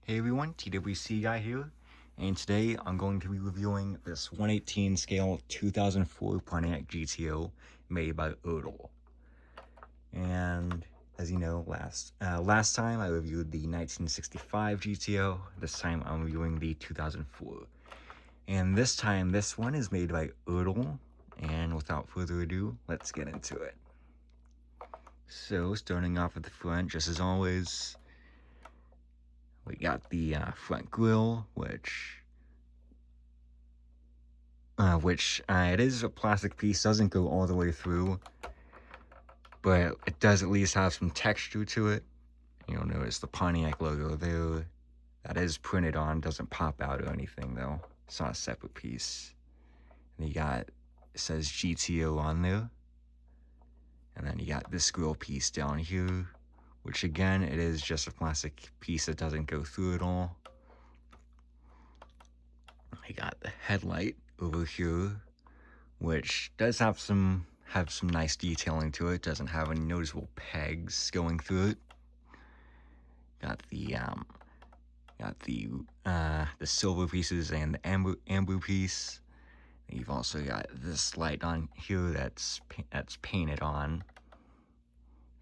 Hey everyone, TWC guy here, and today I'm going to be reviewing this 1/18 scale 2004 Pontiac GTO made by Ertl. And as you know, last time I reviewed the 1965 GTO. This time I'm reviewing the 2004, and this time this one is made by Ertl. And without further ado, let's get into it. So starting off at the front, just as always. We got the front grille, which it is a plastic piece, doesn't go all the way through, but it does at least have some texture to it. You'll notice the Pontiac logo there. That is printed on, doesn't pop out or anything though. It's not a separate piece. And it says GTO on there. And then you got this grille piece down here, which again, it is just a plastic piece that doesn't go through at all. I got the headlight over here, which does have some nice detailing to it. Doesn't have any noticeable pegs going through it. Got the silver pieces and the amber piece. And you've also got this light on here that's painted on.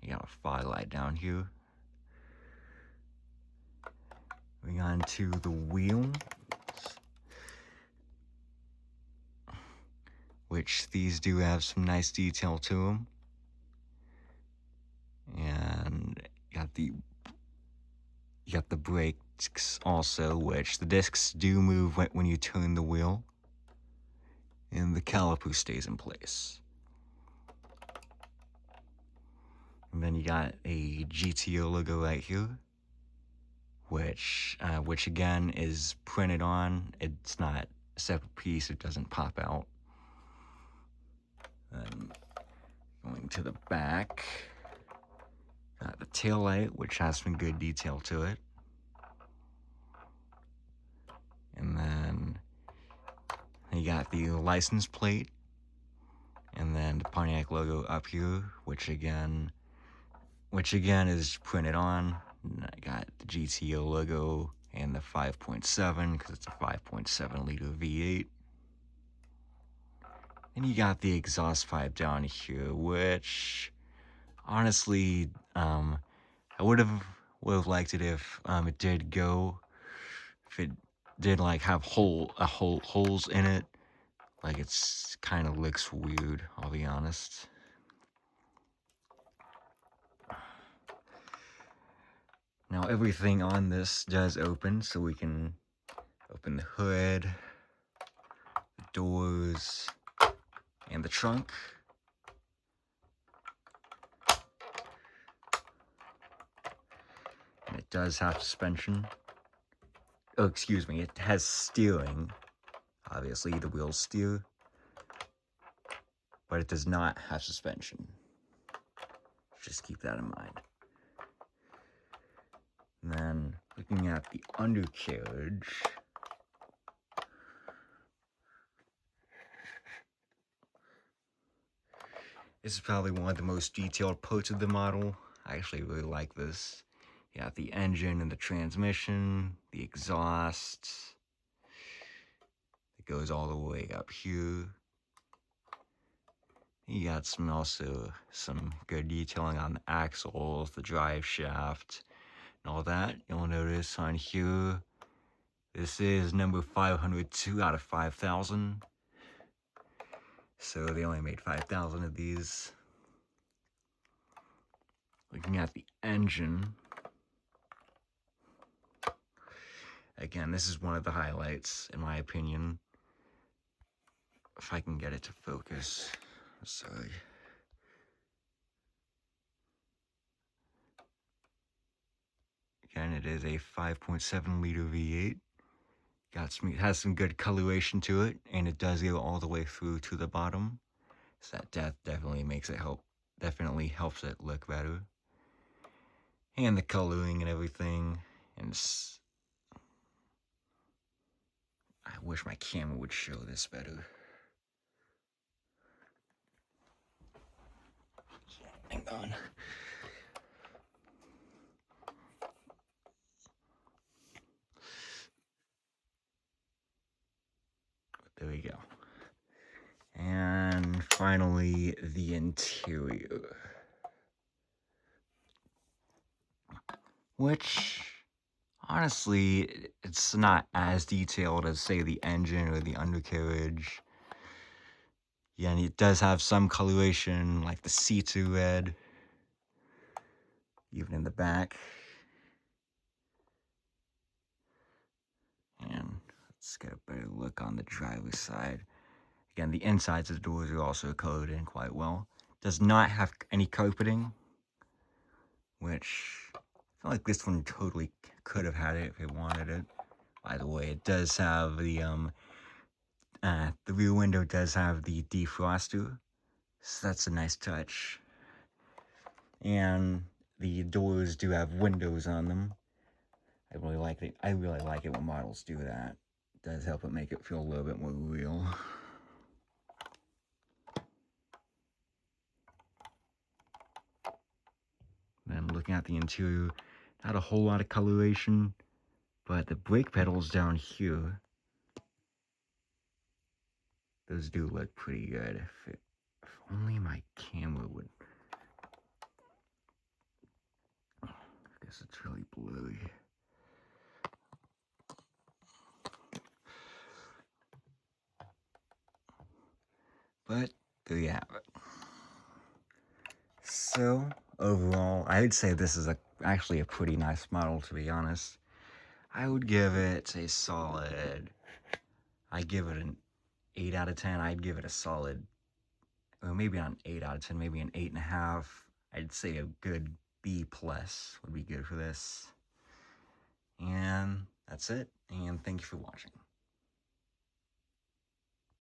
You got a fog light down here. Moving on to the wheel, which these do have some nice detail to them. And you got the brakes also, which the discs do move when you turn the wheel, and the caliper stays in place. And then you got a GTO logo right here, which again is printed on. It's not a separate piece, it doesn't pop out. Then going to the back, got the tail light, which has some good detail to it. And then you got the license plate, and then the Pontiac logo up here, which again is printed on. And I got the GTO logo and the 5.7 because it's a 5.7 liter V8. And you got the exhaust pipe down here, which honestly, I would have liked it if it did like have holes in it. Like it's kind of looks weird, I'll be honest. Now everything on this does open, so we can open the hood, the doors, and the trunk. And it does have suspension. Oh, excuse me, it has steering. Obviously, the wheels steer, but it does not have suspension. Just keep that in mind. And then, looking at the undercarriage, this is probably one of the most detailed parts of the model. I actually really like this. You got the engine and the transmission, the exhaust. It goes all the way up here. You got some good detailing on the axles, the drive shaft, and all that. You'll notice on here, this is number 502 out of 5,000. So they only made 5,000 of these. Looking at the engine, again, this is one of the highlights, in my opinion. If I can get it to focus. Sorry. Again, it is a 5.7 liter V8. It has some good coloration to it, and it does go all the way through to the bottom. So that definitely definitely helps it look better. And the coloring and everything. And I wish my camera would show this better. Hang on. finally, the interior. Which, honestly, it's not as detailed as, say, the engine or the undercarriage. Yeah, and it does have some coloration, like the seats are red, even in the back. And let's get a better look on the driver's side. Again, the insides of the doors are also colored in quite well. Does not have any carpeting, which I feel like this one totally could have had it if it wanted it. By the way, it does have the rear window does have the defroster, so that's a nice touch. And the doors do have windows on them. I really like it. I really like it when models do that. It does help it make it feel a little bit more real. Then looking at the interior, not a whole lot of coloration, but the brake pedals down here, those do look pretty good. If only my camera would. I guess it's really blurry. But there you have it. So overall, I would say this is actually a pretty nice model, to be honest. I would give it a solid. I'd give it an 8 out of 10. I'd give it a solid, or maybe not an 8 out of 10, maybe an 8.5. I'd say a good B+ would be good for this. And that's it. And thank you for watching.